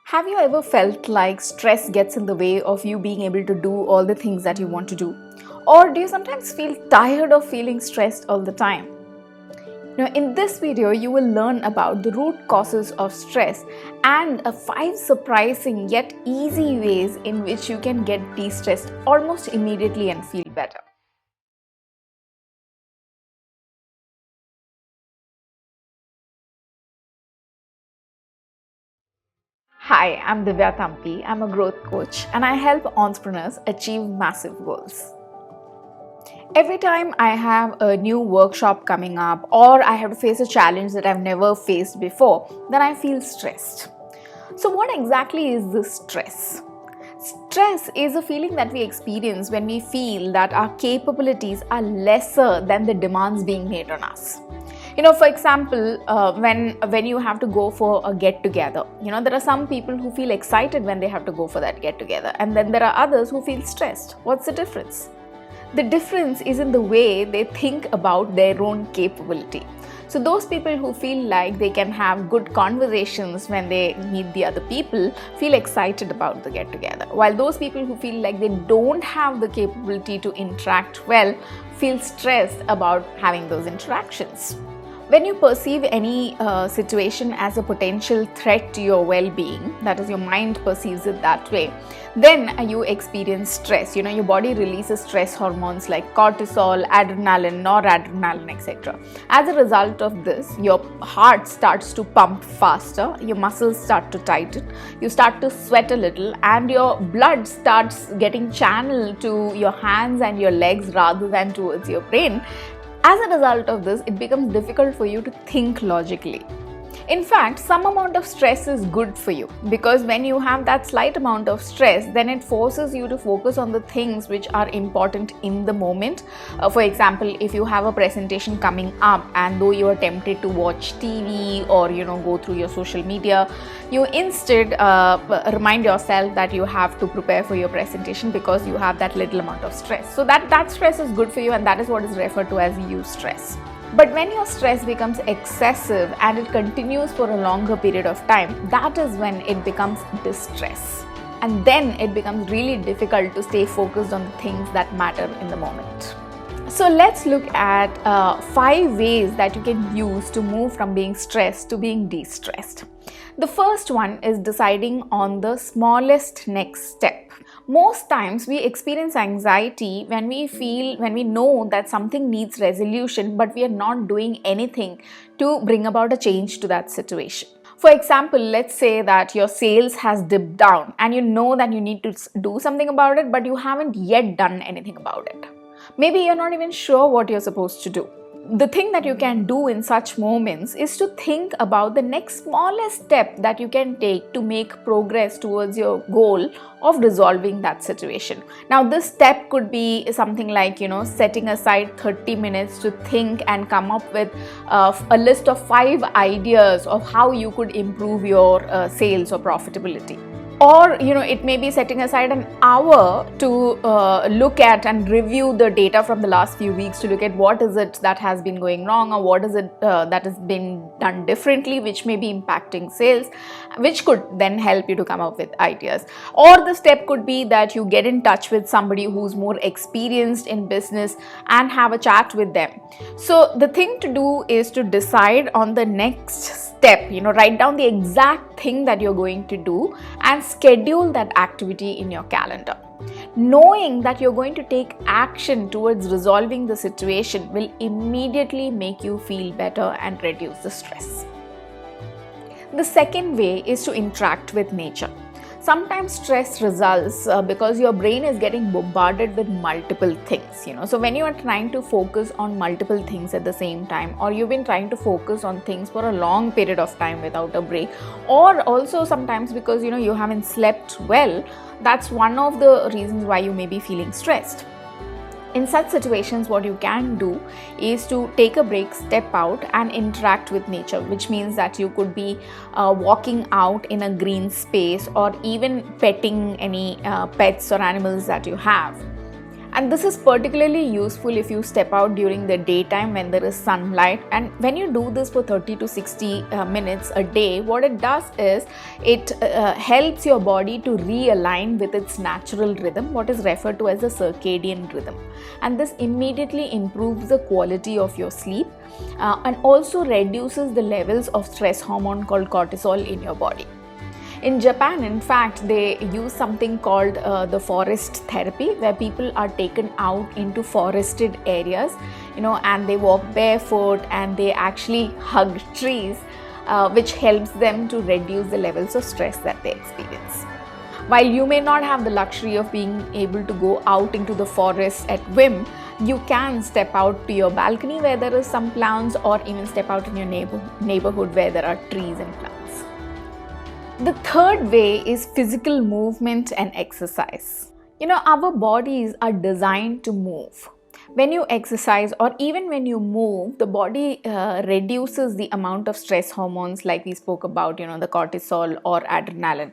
Have you ever felt like stress gets in the way of you being able to do all the things that you want to do? Or do you sometimes feel tired of feeling stressed all the time? Now, in this video, you will learn about the root causes of stress and 5 surprising yet easy ways in which you can get de-stressed almost immediately and feel better. Hi, I'm Divya Thampi. I'm a growth coach and I help entrepreneurs achieve massive goals. Every time I have a new workshop coming up or I have to face a challenge that I've never faced before, then I feel stressed. So, what exactly is this stress? Stress is a feeling that we experience when we feel that our capabilities are lesser than the demands being made on us. For example, when you have to go for a get together, there are some people who feel excited when they have to go for that get together, and then there are others who feel stressed. What's the difference? The difference is in the way they think about their own capability. So those people who feel like they can have good conversations when they meet the other people feel excited about the get together, while those people who feel like they don't have the capability to interact well feel stressed about having those interactions. When you perceive any situation as a potential threat to your well-being, that is, your mind perceives it that way, then you experience stress. Your body releases stress hormones like cortisol, adrenaline, noradrenaline, etc. As a result of this, your heart starts to pump faster, your muscles start to tighten, you start to sweat a little, and your blood starts getting channeled to your hands and your legs rather than towards your brain. As a result of this, it becomes difficult for you to think logically. In fact, some amount of stress is good for you, because when you have that slight amount of stress, then it forces you to focus on the things which are important in the moment. For example, if you have a presentation coming up and though you are tempted to watch TV or go through your social media, you instead remind yourself that you have to prepare for your presentation because you have that little amount of stress. So that stress is good for you, and that is what is referred to as eustress. But when your stress becomes excessive and it continues for a longer period of time, that is when it becomes distress. And then it becomes really difficult to stay focused on the things that matter in the moment. So let's look at 5 ways that you can use to move from being stressed to being de-stressed. The first one is deciding on the smallest next step. Most times we experience anxiety when we know that something needs resolution, but we are not doing anything to bring about a change to that situation. For example, let's say that your sales has dipped down and you know that you need to do something about it, but you haven't yet done anything about it. Maybe you're not even sure what you're supposed to do. The thing that you can do in such moments is to think about the next smallest step that you can take to make progress towards your goal of resolving that situation. Now, this step could be something like, setting aside 30 minutes to think and come up with a list of 5 ideas of how you could improve your sales or profitability. Or, it may be setting aside an hour to look at and review the data from the last few weeks to look at what is it that has been going wrong, or what is it that has been done differently, which may be impacting sales, which could then help you to come up with ideas. Or the step could be that you get in touch with somebody who's more experienced in business and have a chat with them. So the thing to do is to decide on the next step, write down the exact thing that you're going to do and schedule that activity in your calendar. Knowing that you're going to take action towards resolving the situation will immediately make you feel better and reduce the stress. The second way is to interact with nature. Sometimes stress results because your brain is getting bombarded with multiple things, So when you are trying to focus on multiple things at the same time, or you've been trying to focus on things for a long period of time without a break, or also sometimes because, you haven't slept well, that's one of the reasons why you may be feeling stressed. In such situations, what you can do is to take a break, step out and interact with nature, which means that you could be walking out in a green space or even petting any pets or animals that you have. And this is particularly useful if you step out during the daytime when there is sunlight. And when you do this for 30 to 60 minutes a day, what it does is it helps your body to realign with its natural rhythm, what is referred to as a circadian rhythm. And this immediately improves the quality of your sleep and also reduces the levels of stress hormone called cortisol in your body. In Japan, in fact, they use something called the forest therapy, where people are taken out into forested areas, and they walk barefoot and they actually hug trees, which helps them to reduce the levels of stress that they experience. While you may not have the luxury of being able to go out into the forest at whim, you can step out to your balcony where there is some plants, or even step out in your neighborhood where there are trees and plants. The third way is physical movement and exercise. Our bodies are designed to move. When you exercise, or even when you move, the body reduces the amount of stress hormones like we spoke about, the cortisol or adrenaline.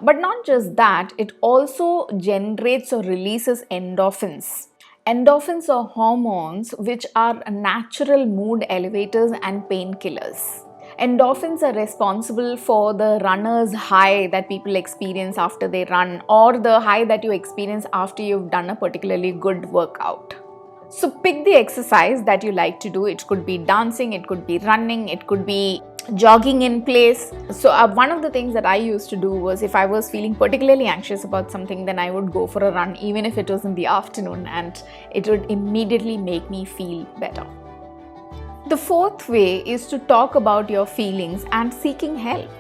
But not just that, it also generates or releases endorphins. Endorphins are hormones which are natural mood elevators and painkillers. Endorphins are responsible for the runner's high that people experience after they run, or the high that you experience after you've done a particularly good workout. So pick the exercise that you like to do. It could be dancing, it could be running, it could be jogging in place. So one of the things that I used to do was, if I was feeling particularly anxious about something, then I would go for a run, even if it was in the afternoon, and it would immediately make me feel better. The fourth way is to talk about your feelings and seeking help.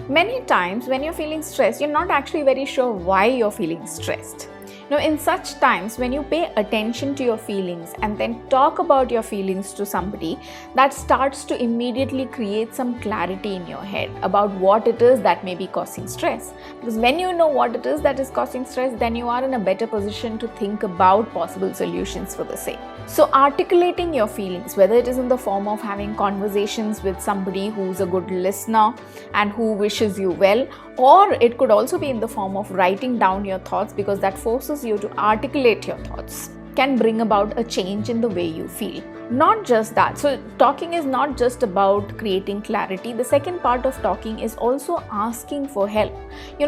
Many times when you're feeling stressed, you're not actually very sure why you're feeling stressed. In such times, when you pay attention to your feelings and then talk about your feelings to somebody, that starts to immediately create some clarity in your head about what it is that may be causing stress. Because when you know what it is that is causing stress, then you are in a better position to think about possible solutions for the same. So articulating your feelings, whether it is in the form of having conversations with somebody who's a good listener and who wishes you well, or it could also be in the form of writing down your thoughts, because that forces you to articulate your thoughts, can bring about a change in the way you feel. Not just that. So talking is not just about creating clarity. The second part of talking is also asking for help.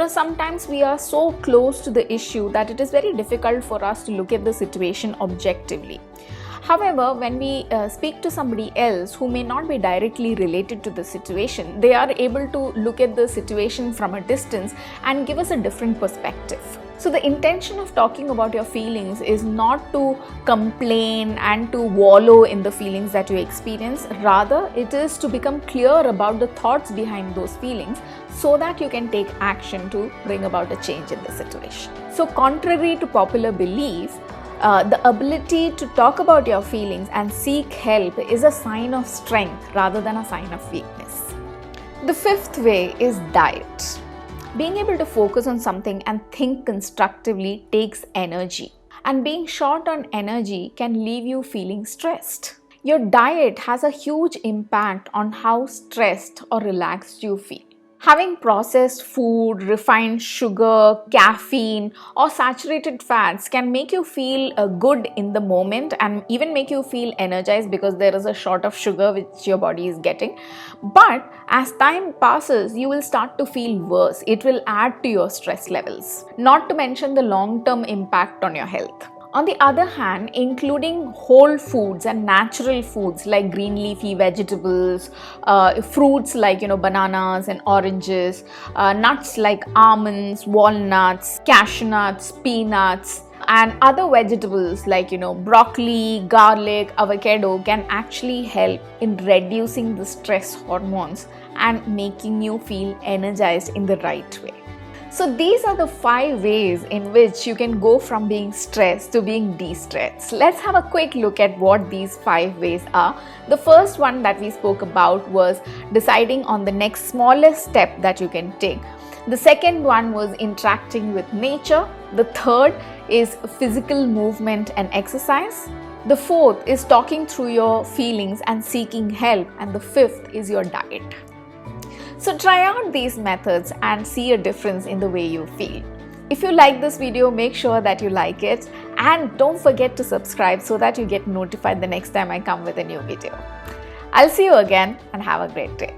Sometimes we are so close to the issue that it is very difficult for us to look at the situation objectively. However, when we speak to somebody else who may not be directly related to the situation, they are able to look at the situation from a distance and give us a different perspective. So the intention of talking about your feelings is not to complain and to wallow in the feelings that you experience. Rather, it is to become clear about the thoughts behind those feelings, so that you can take action to bring about a change in the situation. So contrary to popular belief, the ability to talk about your feelings and seek help is a sign of strength rather than a sign of weakness. The fifth way is diet. Being able to focus on something and think constructively takes energy. And being short on energy can leave you feeling stressed. Your diet has a huge impact on how stressed or relaxed you feel. Having processed food, refined sugar, caffeine, or saturated fats can make you feel good in the moment, and even make you feel energized because there is a shot of sugar which your body is getting. But as time passes, you will start to feel worse. It will add to your stress levels, not to mention the long-term impact on your health. On the other hand, including whole foods and natural foods like green leafy vegetables, fruits like bananas and oranges, nuts like almonds, walnuts, cashew nuts, peanuts, and other vegetables like broccoli, garlic, avocado can actually help in reducing the stress hormones and making you feel energized in the right way. So these are the 5 ways in which you can go from being stressed to being de-stressed. Let's have a quick look at what these 5 ways are. The first one that we spoke about was deciding on the next smallest step that you can take. The second one was interacting with nature. The third is physical movement and exercise. The fourth is talking through your feelings and seeking help. And the fifth is your diet. So try out these methods and see a difference in the way you feel. If you like this video, make sure that you like it And don't forget to subscribe so that you get notified the next time I come with a new video. I'll see you again and have a great day.